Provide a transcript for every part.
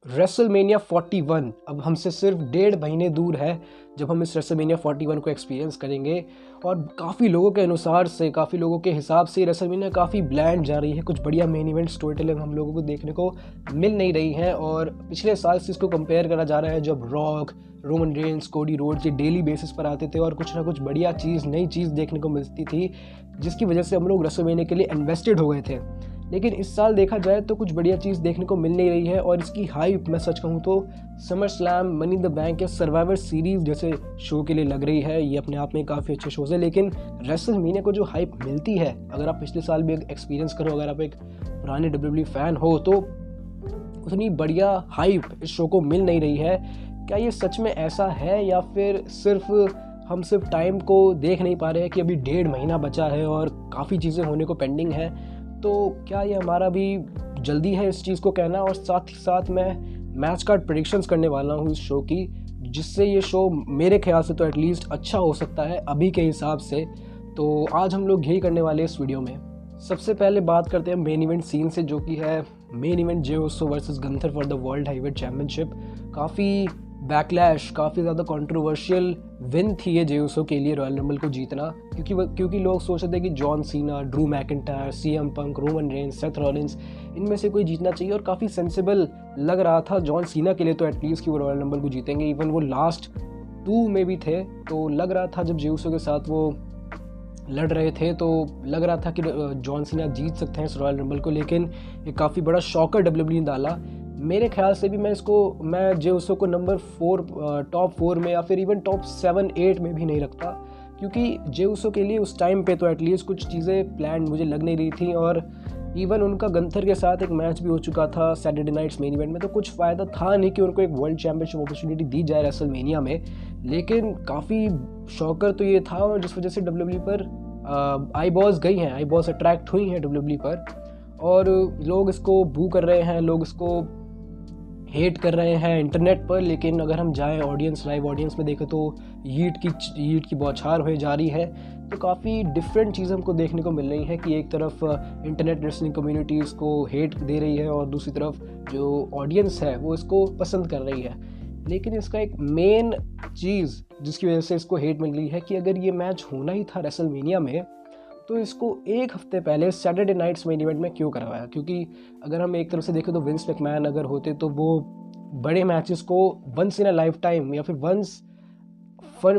WrestleMania 41 अब हमसे सिर्फ 1.5 महीने दूर है जब हम इस रेसलमेनिया 41 को एक्सपीरियंस करेंगे। और काफ़ी लोगों के अनुसार से, काफ़ी लोगों के हिसाब से रेसलमेनिया काफ़ी ब्लैंड जा रही है। कुछ बढ़िया मेन इवेंट स्टोरी टेलिंग हम लोगों को देखने को मिल नहीं रही है। और पिछले साल से इसको कंपेयर करा जा रहा है जब rock, Roman Reigns, Cody Rhodes ये डेली बेसिस पर आते थे और कुछ ना कुछ बढ़िया चीज़, नई चीज़ देखने को मिलती थी, जिसकी वजह से हम लोग रेसलमेनिया के लिए इन्वेस्टेड हो गए थे। लेकिन इस साल देखा जाए तो कुछ बढ़िया चीज़ देखने को मिल नहीं रही है। और इसकी हाइप, मैं सच कहूँ तो summer slam, money in the bank या सर्वाइवर सीरीज़ जैसे शो के लिए लग रही है। ये अपने आप में काफ़ी अच्छे शोज़ है, लेकिन रेसलमेनिया को जो हाइप मिलती है, अगर आप पिछले साल भी एक्सपीरियंस करो, अगर आप एक पुराने WWE फ़ैन हो, तो उतनी बढ़िया हाइप इस शो को मिल नहीं रही है। क्या ये सच में ऐसा है या फिर हम सिर्फ टाइम को देख नहीं पा रहे हैं कि अभी 1.5 महीना बचा है और काफ़ी चीज़ें होने को पेंडिंग है? तो क्या ये हमारा भी जल्दी है इस चीज़ को कहना? और साथ ही साथ मैं मैच कार्ड प्रेडिक्शंस करने वाला हूँ इस शो की, जिससे ये शो मेरे ख्याल से तो एटलीस्ट अच्छा हो सकता है अभी के हिसाब से। तो आज हम लोग यही करने वाले हैं इस वीडियो में। सबसे पहले बात करते हैं मेन इवेंट सीन से, जो कि है main event J Uso versus Gunther for the world heavyweight championship. काफ़ी बैकलैश, काफ़ी ज़्यादा कंट्रोवर्शियल विन थी ये जे उसो के लिए रॉयल रंबल को जीतना, क्योंकि लोग सोच रहे थे कि John Cena, Drew McIntyre, CM Punk, Roman Reigns, Seth Rollins, इनमें से कोई जीतना चाहिए। और काफ़ी सेंसिबल लग रहा था जॉन सीना के लिए तो एटलीस्ट कि वो रॉयल रंबल को जीतेंगे। इवन वो लास्ट 2 में भी थे, तो लग रहा था जब जे उसो के साथ वो लड़ रहे थे तो लग रहा था कि जॉन सीना जीत सकते हैं इस रॉयल रंबल को। लेकिन ये काफ़ी बड़ा शॉकर WWE ने डाला। मेरे ख्याल से भी मैं जे उसो को नंबर 4, टॉप 4 में या फिर इवन टॉप 7-8 में भी नहीं रखता, क्योंकि जे उसो के लिए उस टाइम पे तो एटलीस्ट कुछ चीज़ें प्लान मुझे लग नहीं रही थी। और इवन उनका गंथर के साथ एक मैच भी हो चुका था सैटरडे नाइट्स मेन इवेंट में, तो कुछ फ़ायदा था नहीं कि उनको एक वर्ल्ड चैम्पियनशिप अपॉर्चुनिटी दी जाए रेसलमेनिया में। लेकिन काफ़ी शॉकर तो ये था, और जिस वजह से WWE पर आई बॉस गई हैं, आई बॉस अट्रैक्ट हुई हैं WWE पर, और लोग इसको बू कर रहे हैं, लोग इसको हेट कर रहे हैं इंटरनेट पर। लेकिन अगर हम जाएं लाइव ऑडियंस में देखें तो हीट की बौछार हुए जा रही है। तो काफ़ी डिफरेंट चीज़ हमको देखने को मिल रही है कि एक तरफ इंटरनेट रेसलिंग कम्युनिटी इसको हेट दे रही है और दूसरी तरफ जो ऑडियंस है वो इसको पसंद कर रही है। लेकिन इसका एक मेन चीज़ जिसकी वजह से इसको हेट मिल रही है कि अगर ये मैच होना ही था रेसलमेनिया में, तो इसको एक हफ्ते पहले सैटरडे नाइट्स मेन इवेंट में क्यों करवाया? क्योंकि अगर हम एक तरफ से देखें तो विंस मैकमैन अगर होते तो वो बड़े मैचेस को once in a lifetime या फिर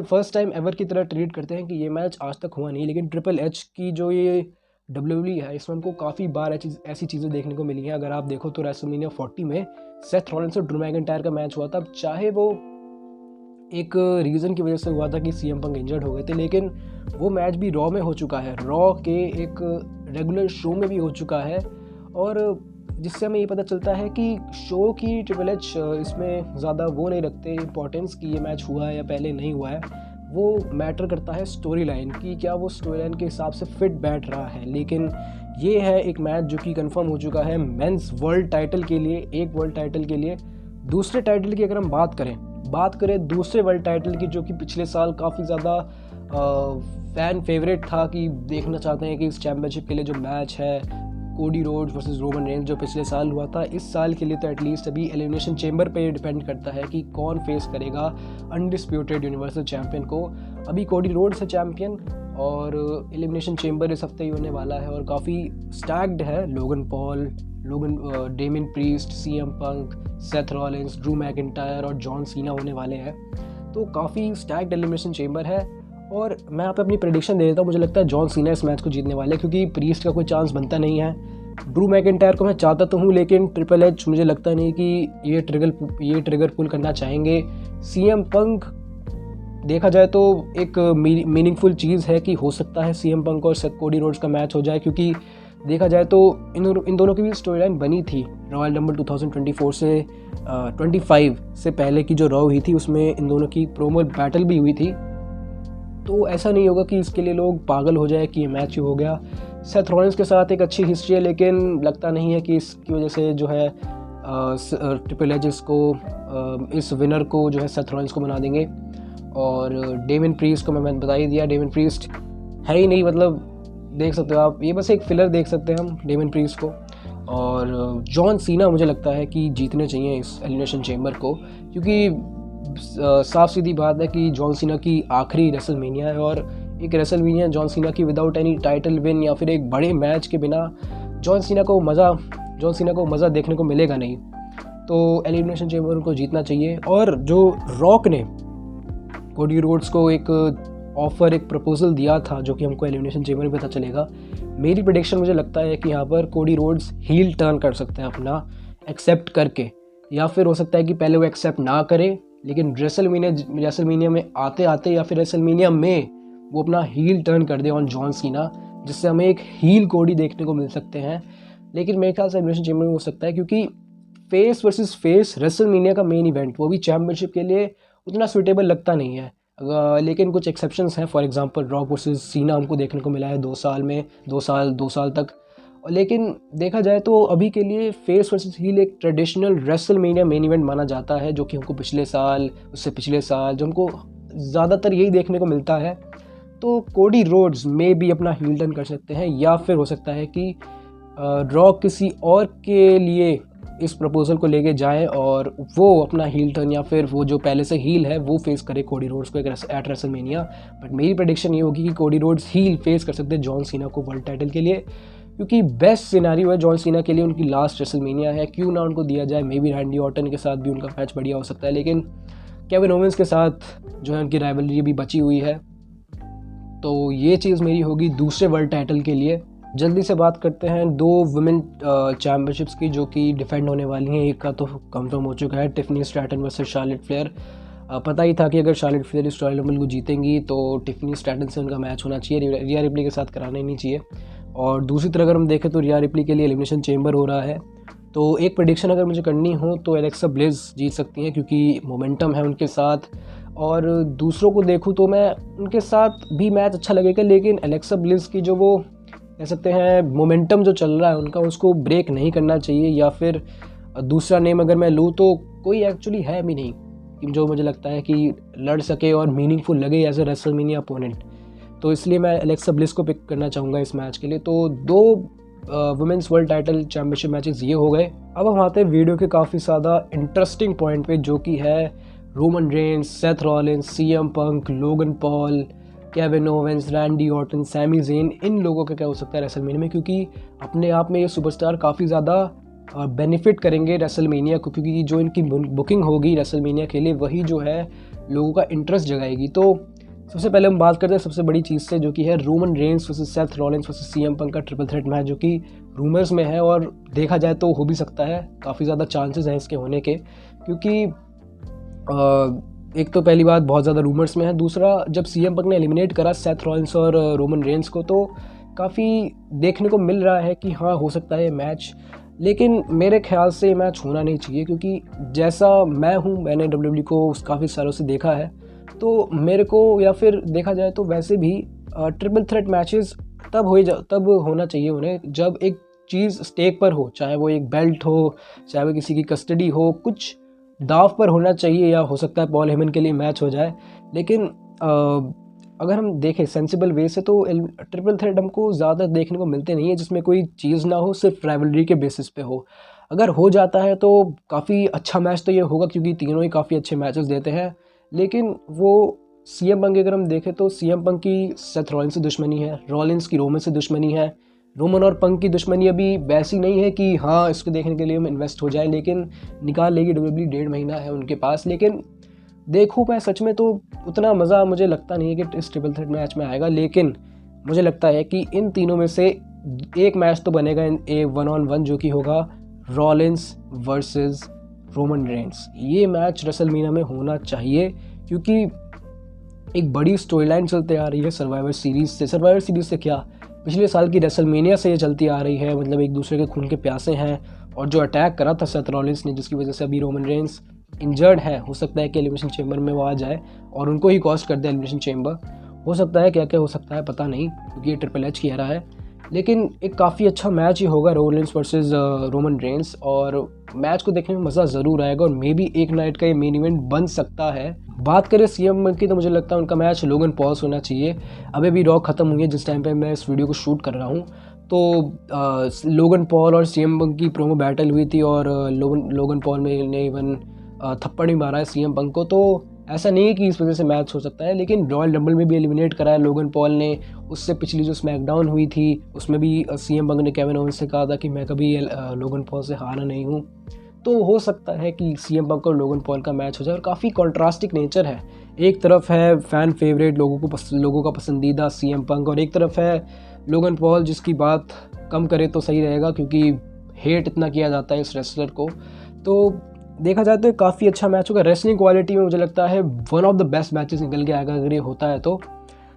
फर्स्ट टाइम एवर की तरह ट्रीट करते हैं कि ये मैच आज तक हुआ नहीं। लेकिन ट्रिपल एच की जो ये WWE है, इसमें उनको काफ़ी बार ऐसी चीज़ें देखने को मिली हैं। अगर आप देखो तो रेसलमेनिया 40 में सेथ रॉलिंस और ड्रू मैकिंटायर का मैच हुआ था। अब चाहे वो एक रीज़न की वजह से हुआ था कि सीएम पंक इंजर्ड हो गए थे, लेकिन वो मैच भी रॉ में हो चुका है, रॉ के एक रेगुलर शो में भी हो चुका है। और जिससे हमें ये पता चलता है कि शो की ट्रिपल एच इसमें ज़्यादा वो नहीं रखते इंपॉर्टेंस कि ये मैच हुआ है या पहले नहीं हुआ है। वो मैटर करता है स्टोरी लाइन की, क्या वो स्टोरी लाइन के हिसाब से फिट बैठ रहा है। लेकिन ये है एक मैच जो कि कंफर्म हो चुका है मेंस वर्ल्ड टाइटल के लिए, एक वर्ल्ड टाइटल के लिए। दूसरे टाइटल की अगर हम बात करें दूसरे वर्ल्ड टाइटल की, जो कि पिछले साल काफ़ी ज़्यादा फ़ैन फेवरेट था कि देखना चाहते हैं कि इस चैम्पियनशिप के लिए जो मैच है Cody Rhodes versus Roman Reigns जो पिछले साल हुआ था, इस साल के लिए तो एटलीस्ट अभी एलिमिनेशन चेंबर पे डिपेंड करता है कि कौन फेस करेगा अनडिस्प्यूटेड यूनिवर्सल चैम्पियन को। अभी कोडी रोड्स है चैम्पियन और एलिमिनेशन चेंबर इस हफ्ते ही होने वाला है और काफ़ी स्टैक्ड है। Logan Paul, डेमिन priest, CM Punk, Seth Rollins, Drew McIntyre और जॉन सीना होने वाले हैं। तो काफ़ी स्टैक्ड एलिमिनेशन चेंबर है। और मैं यहाँ पे अपनी प्रेडिक्शन दे देता हूँ, मुझे लगता है जॉन सीना इस मैच को जीतने वाले हैं, क्योंकि प्रीस्ट का कोई चांस बनता नहीं है। ड्रू मैकिंटायर को मैं चाहता तो हूँ, लेकिन ट्रिपल एच मुझे लगता नहीं कि ये ट्रिगर पुल करना चाहेंगे। सीएम पंक देखा जाए तो एक मीनिंगफुल चीज़ है कि हो सकता है सीएम पंक और कोडी रोड्स का मैच हो जाए, क्योंकि देखा जाए तो इन दोनों की भी स्टोरी लाइन बनी थी रॉयल रंबल 2024 से 25 से पहले की जो रॉ हुई थी, उसमें इन दोनों की प्रोमो बैटल भी हुई थी। तो ऐसा नहीं होगा कि इसके लिए लोग पागल हो जाए कि ये मैच ही हो गया। सेथ रॉलिंस के साथ एक अच्छी हिस्ट्री है, लेकिन लगता नहीं है कि इसकी वजह से जो है ट्रिपल एच इस विनर को जो है सेथ रॉलिंस को बना देंगे। और डेमिन प्रीस्ट को मैंने बता ही दिया, डेमिन प्रीस्ट है ही नहीं, मतलब देख सकते हो आप, ये बस एक फिलर देख सकते हैं हम डेमिन प्रीस्ट को। और जॉन सीना मुझे लगता है कि जीतने चाहिए इस एलिमिनेशन चेम्बर को, क्योंकि साफ सीधी बात है कि जॉन सीना की आखिरी रेसलमेनिया है, और एक रेसलमेनिया जॉन सीना की विदाउट एनी टाइटल विन या फिर एक बड़े मैच के बिना जॉन सीना को मज़ा देखने को मिलेगा नहीं। तो एलिमिनेशन चेम्बर उनको जीतना चाहिए। और जो रॉक ने कोडी रोड्स को एक ऑफ़र, एक प्रपोजल दिया था, जो कि हमको एलिमिनेशन चेम्बर में पता चलेगा, मेरी प्रेडिक्शन मुझे लगता है कि यहाँ पर कोडी रोड्स हील टर्न कर सकते हैं अपना एक्सेप्ट करके, या फिर हो सकता है कि पहले वो एक्सेप्ट ना करे, लेकिन रेसलमेनिया में आते आते या फिर रेसलमेनिया में वो अपना हील टर्न कर दे ऑन जॉन सीना, जिससे हमें एक हील कोडी देखने को मिल सकते हैं। लेकिन मेरे ख्याल से एलिमिनेशन चेम्बर में हो सकता है, क्योंकि फेस वर्सेस फेस रेसलमेनिया का मेन इवेंट, वो भी चैम्पियनशिप के लिए उतना सूटेबल लगता नहीं है। लेकिन कुछ एक्सेप्शंस हैं, फॉर एग्जांपल रॉक वर्सेस सीना हमको देखने को मिला है 2 साल तक। लेकिन देखा जाए तो अभी के लिए फेस वर्सेस हील एक ट्रेडिशनल रेसलमेनिया मेन इवेंट माना जाता है, जो कि हमको पिछले साल, उससे पिछले साल जो हमको ज़्यादातर यही देखने को मिलता है। तो कोडी रोड्स में भी अपना हील टर्न कर सकते हैं, या फिर हो सकता है कि रॉक किसी और के लिए इस प्रपोजल को लेके जाए और वो अपना हील टर्न, या फिर वो जो पहले से हील है वो फेस करे कोडी रोड्स को एट रेसलमेनिया। बट मेरी प्रेडिक्शन ये होगी कि कोडी रोड्स हील फेस कर सकते हैं जॉन सीना को वर्ल्ड टाइटल के लिए, क्योंकि बेस्ट सिनेरियो है जॉन सीना के लिए, उनकी लास्ट रेसलमेनिया है, क्यों ना उनको दिया जाए। मे बी रैंडी ऑर्टन के साथ भी उनका मैच बढ़िया हो सकता है, लेकिन केविन ओवेंस के साथ जो है उनकी राइवलरी भी बची हुई है। तो ये चीज़ मेरी होगी दूसरे वर्ल्ड टाइटल के लिए। जल्दी से बात करते हैं 2 वुमेन चैम्पियनशिप्स की, जो कि डिफेंड होने वाली हैं। एक का तो कंफर्म हो चुका है, Tiffany Stratton versus Charlotte Flair. पता ही था कि अगर शार्लेट फ्लेयर इस रॉयल रंबल को जीतेंगी तो टिफनी स्ट्रैटन से उनका मैच होना चाहिए, रिया रिप्ली के साथ कराना ही नहीं चाहिए। और दूसरी तरह अगर हम देखें तो रिया रिप्ली के लिए एलिमिनेशन चेम्बर हो रहा है। तो एक प्रेडिक्शन अगर मुझे करनी हो तो एलेक्सा ब्लिस जीत सकती हैं, क्योंकि मोमेंटम है उनके साथ। और दूसरों को देखूँ तो मैं उनके साथ भी मैच अच्छा लगेगा, लेकिन एलेक्सा ब्लिस की जो वो कह सकते हैं मोमेंटम जो चल रहा है उनका, उसको ब्रेक नहीं करना चाहिए। या फिर दूसरा नेम अगर मैं लूँ तो कोई एक्चुअली है भी नहीं कि जो मुझे लगता है कि लड़ सके और मीनिंगफुल लगे एज ए रेसलमेनिया अपोनेंट। तो इसलिए मैं एलेक्सा ब्लिस को पिक करना चाहूँगा इस मैच के लिए। तो 2 women's world title championship matches ये हो गए। अब हम आते हैं वीडियो के काफ़ी ज़्यादा इंटरेस्टिंग पॉइंट पे, जो कि है Roman Reigns, Seth Rollins, CM Punk, Logan Paul, Kevin Owens, Randy Orton, Sami Zayn, इन लोगों का क्या हो सकता है रेसलमेनिया में, क्योंकि अपने आप में ये सुपरस्टार काफ़ी ज़्यादा बेनिफिट करेंगे रेसलमेनिया को, क्योंकि जो इनकी बुकिंग होगी रेसलमेनिया के लिए वही जो है लोगों का इंटरेस्ट जगाएगी। तो सबसे पहले हम बात करते हैं सबसे बड़ी चीज़ से, जो कि है Roman Reigns versus Seth Rollins versus CM Punk का ट्रिपल थ्रेट मैच, जो कि रूमर्स में है और देखा जाए तो हो भी सकता है, काफ़ी ज़्यादा चांसेस हैं इसके होने के। क्योंकि एक तो पहली बात बहुत ज़्यादा रूमर्स में है, दूसरा जब सीएम पंक ने एलिमिनेट करा सेथ रॉलिंस और रोमन रेंस को, तो काफ़ी देखने को मिल रहा है कि हाँ हो सकता है ये मैच। लेकिन मेरे ख्याल से ये मैच होना नहीं चाहिए, क्योंकि जैसा मैं हूँ, मैंने WWE को काफ़ी सालों से देखा है, तो मेरे को, या फिर देखा जाए तो वैसे भी ट्रिपल थ्रेट मैचेस तब होना चाहिए उन्हें जब एक चीज़ स्टेक पर हो, चाहे वो एक बेल्ट हो, चाहे वो किसी की कस्टडी हो, कुछ दाव पर होना चाहिए। या हो सकता है पॉल हेमन के लिए मैच हो जाए। लेकिन अगर हम देखें सेंसिबल वे से तो ट्रिपल थ्रेट हमको ज़्यादा देखने को मिलते नहीं है जिसमें कोई चीज़ ना हो, सिर्फ राइवलरी के बेसिस पे हो। अगर हो जाता है तो काफ़ी अच्छा मैच तो ये होगा, क्योंकि तीनों ही काफ़ी अच्छे मैचेस देते हैं। लेकिन वो सीएम पंक अगर हम देखें तो सीएम पंक की सेथ रॉलिंस से दुश्मनी है, रॉलिंस की रोमन से दुश्मनी है। रोमन और पंक की दुश्मनी अभी वैसी नहीं है कि हाँ इसको देखने के लिए हम इन्वेस्ट हो जाए, लेकिन निकाल लेगी WWE, 1.5 महीना है उनके पास। लेकिन देखूँ मैं सच में तो उतना मज़ा मुझे लगता नहीं है कि इस ट्रिपल थ्रेट मैच में आएगा। लेकिन मुझे लगता है कि इन तीनों में से एक मैच तो बनेगा, एक 1-on-1, जो कि होगा रॉलिंस वर्सेस रोमन रेंस। ये मैच रेसलमेनिया में होना चाहिए, क्योंकि एक बड़ी स्टोरी लाइन चलते आ रही है सर्वाइवर सीरीज़ से क्या, पिछले साल की रेसलमेनिया से ये चलती आ रही है। मतलब एक दूसरे के खून के प्यासे हैं, और जो अटैक करा था सेथ रॉलिंस ने, जिसकी वजह से अभी रोमन रेंस इंजर्ड है, हो सकता है कि एलिमिनेशन चेम्बर में वो आ जाए और उनको ही कॉस्ट कर दे एलिमिनेशन चेम्बर। हो सकता है, क्या क्या हो सकता है पता नहीं, क्योंकि ये ट्रिपल एच की एरा है। लेकिन एक काफ़ी अच्छा मैच ही होगा रॉलिंस वर्सेस रोमन रेंस, और मैच को देखने में मज़ा ज़रूर आएगा, और मे बी एक नाइट का ये मेन इवेंट बन सकता है। बात करें सीएम की, तो मुझे लगता है उनका मैच लोगन पॉल होना चाहिए। अभी भी रॉक ख़त्म हुई है जिस टाइम पे मैं इस वीडियो को शूट कर रहा हूँ, तो लोगन पॉल और सीएम पंक की प्रोमो बैटल हुई थी और लोगन पॉल ने इवन थप्पड़ भी मारा है सीएम पंक को। तो ऐसा नहीं है कि इस वजह से मैच हो सकता है, लेकिन रॉयल रंबल में भी एलिमिनेट करा है लोगन पॉल ने। उससे पिछली जो स्मैकडाउन हुई थी उसमें भी सीएम पंक ने केविन ओवेंस से कहा था कि मैं कभी लोगन पॉल से हारा नहीं हूँ। तो हो सकता है कि सीएम पंक और लोगन पॉल का मैच हो जाए। और काफ़ी कॉन्ट्रास्टिक नेचर है, एक तरफ है फ़ैन फेवरेट लोगों का पसंदीदा सीएम पंक, और एक तरफ है लोगन पॉल जिसकी बात कम करे तो सही रहेगा क्योंकि हेट इतना किया जाता है इस रेसलर को। तो देखा जाए तो काफ़ी अच्छा मैच होगा। रेसलिंग क्वालिटी में मुझे लगता है one of the best matches निकल के आएगा अगर ये होता है तो।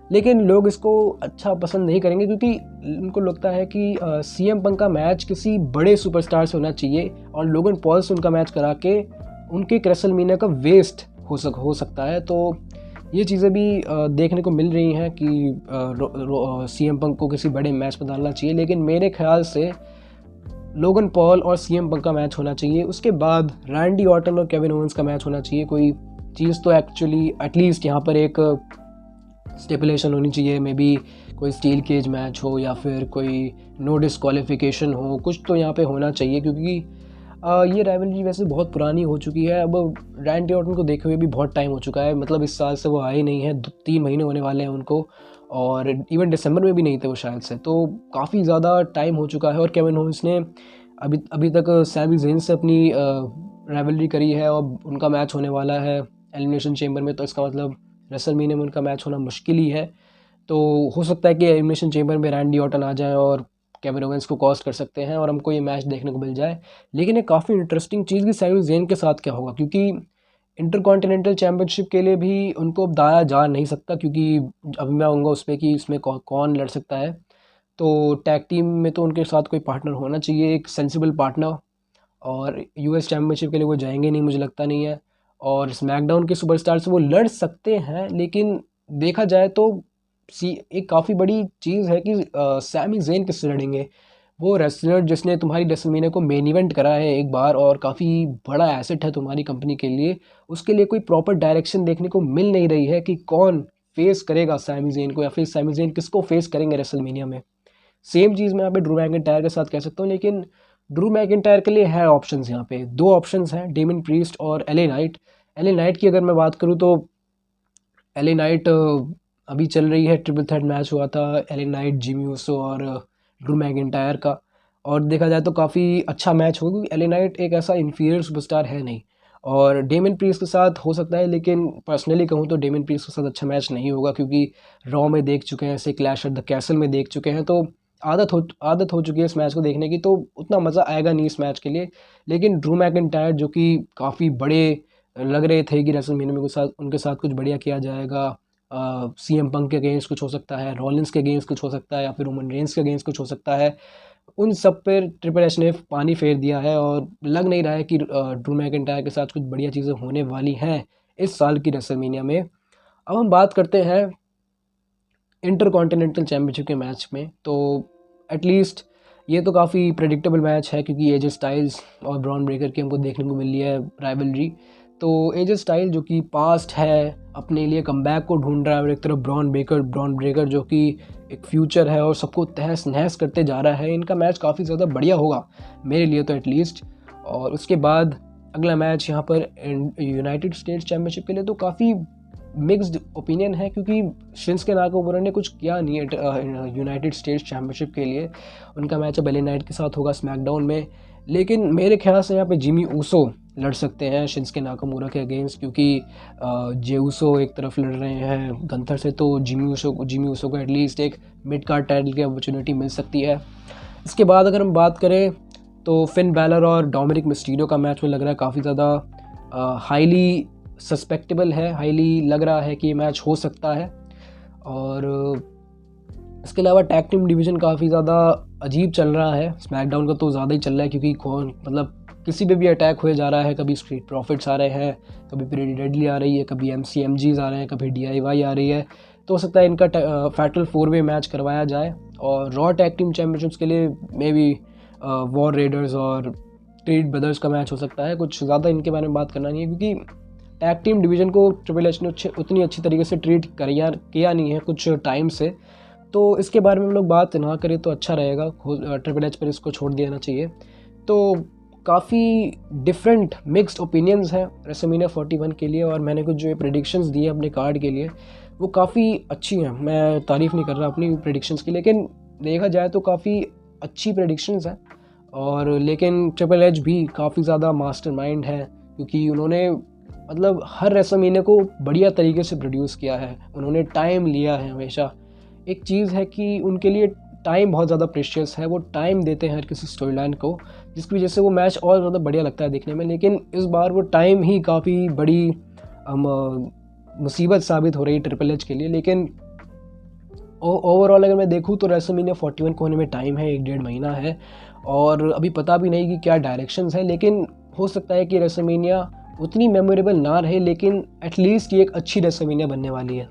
लेकिन लोग इसको अच्छा पसंद नहीं करेंगे क्योंकि उनको लगता है कि सीएम पंक का मैच किसी बड़े सुपरस्टार से होना चाहिए और लोगन पॉल से उनका मैच करा के उनके रेसलमेनिया का वेस्ट हो सकता है। तो ये चीज़ें भी देखने को मिल रही हैं कि सीएम पंक को किसी बड़े मैच में डालना चाहिए, लेकिन मेरे ख्याल से लोगन पॉल और सीएम पंक का मैच होना चाहिए। उसके बाद रैंडी ऑर्टन और केविन ओवेंस का मैच होना चाहिए। कोई चीज़ तो एटलीस्ट यहाँ पर एक स्टेपुलेशन होनी चाहिए, मे बी कोई स्टील केज मैच हो या फिर कोई नो डिस्क्वालिफिकेशन हो, कुछ तो यहाँ पे होना चाहिए क्योंकि ये राइवलरी वैसे बहुत पुरानी हो चुकी है। अब रैंडी ऑर्टन को देखे हुए भी बहुत टाइम हो चुका है, मतलब इस साल से वो आए नहीं है, 3 महीने होने वाले हैं उनको, और इवन दिसंबर में भी नहीं थे वो शायद से। तो काफ़ी ज़्यादा टाइम हो चुका है और केविन ओवेंस ने अभी तक सैमी ज़ेन से अपनी राइवलरी करी है और उनका मैच होने वाला है एलिमिनेशन चेंबर में। तो इसका मतलब रेसलमेनिया में उनका मैच होना मुश्किल ही है। तो हो सकता है कि एलिमिनेशन चेंबर में रैंडी ऑर्टन आ जाए और केविन ओवेंस को कॉस्ट कर सकते हैं और हमको ये मैच देखने को मिल जाए। लेकिन एक काफ़ी इंटरेस्टिंग चीज़ कि सैमी ज़ेन के साथ क्या होगा, क्योंकि इंटरकॉन्टिनेंटल चैम्पियनशिप के लिए भी उनको अब दाया जा नहीं सकता क्योंकि अभी मैं आऊँगा उस पर कि इसमें कौन लड़ सकता है। तो टैग टीम में तो उनके साथ कोई पार्टनर होना चाहिए, एक सेंसिबल पार्टनर, और यूएस चैम्पियनशिप के लिए वो जाएंगे नहीं, मुझे लगता नहीं है। और स्मैकडाउन के सुपरस्टार से वो लड़ सकते हैं, लेकिन देखा जाए तो एक काफ़ी बड़ी चीज़ है कि सैमी ज़ेन किससे लड़ेंगे। वो रेसलर जिसने तुम्हारी रेसलमेनिया को मेन इवेंट करा है एक बार और काफ़ी बड़ा एसेट है तुम्हारी कंपनी के लिए, उसके लिए कोई प्रॉपर डायरेक्शन देखने को मिल नहीं रही है कि कौन फेस करेगा सैमी ज़ेन को या फिर सैमी ज़ेन किसको फेस करेंगे रेसलमेनिया में। सेम चीज़ मैं यहाँ पे ड्रू मैकिंटायर के साथ कह सकता हूँ, लेकिन ड्रू मैकिंटायर के लिए है ऑप्शंस, यहाँ पे 2 ऑप्शंस हैं, डेमन प्रीस्ट और एले नाइट। एले नाइट की अगर मैं बात करूँ तो एले नाइट अभी चल रही है, ट्रिपल थ्रेट मैच हुआ था एले नाइट, जिमी ऊसो और ड्रू मैकिंटायर का, और देखा जाए तो काफ़ी अच्छा मैच होगा क्योंकि एले नाइट एक ऐसा इंफीरियर सुपरस्टार है नहीं। और डेमन प्रीस्ट के साथ हो सकता है, लेकिन पर्सनली कहूँ तो डेमन प्रीस्ट के साथ अच्छा मैच नहीं होगा क्योंकि रॉ में देख चुके हैं, ऐसे क्लैश एट द कैसल में देख चुके हैं, तो आदत हो चुकी है इस मैच को देखने की, तो उतना मज़ा आएगा नहीं इस मैच के लिए। लेकिन ड्रू मैकिंटायर जो कि काफ़ी बड़े लग रहे थे कि रेसलमेनिया में उनके साथ कुछ बढ़िया किया जाएगा, सीएम पंक के अगेंस्ट कुछ हो सकता है, रॉलिंस के अगेंस्ट कुछ हो सकता है या फिर रोमन रेंस के अगेंस्ट कुछ हो सकता है, उन सब पर ट्रिपल एच ने पानी फेर दिया है और लग नहीं रहा है कि ड्रू मैकिंटायर के साथ कुछ बढ़िया चीज़ें होने वाली हैं इस साल की रेसलमेनिया में। अब हम बात करते हैं इंटरकॉन्टिनेंटल चैम्पियनशिप के मैच में। तो एटलीस्ट ये तो काफ़ी प्रेडिक्टेबल मैच है क्योंकि एजे स्टाइल्स और ब्रॉन ब्रेकर की हमको देखने को मिली है राइवलरी। तो एजे स्टाइल जो कि पास्ट है, अपने लिए कमबैक को ढूंढ रहा है, और एक तरफ ब्रॉन ब्रेकर जो कि एक फ्यूचर है और सबको तहस नहस करते जा रहा है। इनका मैच काफ़ी ज़्यादा बढ़िया होगा मेरे लिए तो एटलीस्ट। और उसके बाद अगला मैच यहाँ पर यूनाइटेड स्टेट्स चैम्पियनशिप के लिए तो काफ़ी मिक्स्ड ओपिनियन है क्योंकि शिंसके नाकामुरा ने कुछ किया नहीं है यूनाइटेड स्टेट्स चैम्पियनशिप के लिए। उनका मैच अब एले नाइट के साथ होगा स्मैकडाउन में, लेकिन मेरे ख्याल से यहाँ पे जिमी ऊसो लड़ सकते हैं शिंसके नाकामुरा के अगेंस्ट, क्योंकि जे ऊसो एक तरफ लड़ रहे हैं गंथर से, तो जिमी ऊसो को एटलीस्ट एक मिड कार्ड टाइटल की अपॉर्चुनिटी मिल सकती है। इसके बाद अगर हम बात करें तो फिन बैलर और डोमिनिक मिस्टीरियो का मैच में लग रहा है काफ़ी ज़्यादा हाईली सस्पेक्टेबल है, हाईली लग रहा है कि ये मैच हो सकता है। और इसके अलावा टैग टीम डिवीज़न काफ़ी ज़्यादा अजीब चल रहा है, स्मैकडाउन का तो ज़्यादा ही चल रहा है क्योंकि मतलब किसी पे भी अटैक हुए जा रहा है, कभी स्ट्रीट प्रॉफिट्स आ रहे हैं, कभी प्रेटी डेडली आ रही है, कभी MCMGs आ रहे हैं, कभी DIY आ रही है। तो हो सकता है इनका फैटल 4-वे मैच करवाया जाए। और रॉ टैग टीम चैम्पियनशिप्स के लिए मे बी वॉर रेडर्स और ट्रीट ब्रदर्स का मैच हो सकता है। कुछ ज़्यादा इनके बारे में बात करना नहीं है क्योंकि टैग टीम डिवीज़न को ट्रिपल एच ने उतनी अच्छी तरीके से ट्रीट किया नहीं है कुछ टाइम से। तो इसके बारे में हम लोग बात ना करें तो अच्छा रहेगा, ट्रिपल एच पर इसको छोड़ देना चाहिए। तो काफ़ी डिफरेंट मिक्स्ड ओपिनियंस हैं रेसलमेनिया 41 के लिए, और मैंने कुछ जो प्रेडिक्शंस दिए अपने कार्ड के लिए वो काफ़ी अच्छी हैं। मैं तारीफ़ नहीं कर रहा अपनी प्रेडिक्शंस की, लेकिन देखा जाए तो काफ़ी अच्छी प्रेडिक्शंस हैं। और लेकिन ट्रिपल एच भी काफ़ी ज़्यादा मास्टरमाइंड है, क्योंकि उन्होंने मतलब हर रेसलमेनिया को बढ़िया तरीके से प्रोड्यूस किया है, उन्होंने टाइम लिया है हमेशा। एक चीज़ है कि उनके लिए टाइम बहुत ज़्यादा प्रेशियस है, वो टाइम देते हैं हर किसी स्टोरी लाइन को, जिसकी वजह से वो मैच और ज़्यादा बढ़िया लगता है देखने में। लेकिन इस बार वो टाइम ही काफ़ी बड़ी मुसीबत साबित हो रही है ट्रिपल एच के लिए। लेकिन ओवरऑल अगर मैं देखूँ तो रेसलमेनिया 41 को होने में टाइम है, 1-1.5 महीना है, और अभी पता भी नहीं कि क्या डायरेक्शंस है। लेकिन हो सकता है कि रेसलमेनिया उतनी मेमोरेबल ना रहे, लेकिन एटलीस्ट ये एक अच्छी रेसलमेनिया बनने वाली है।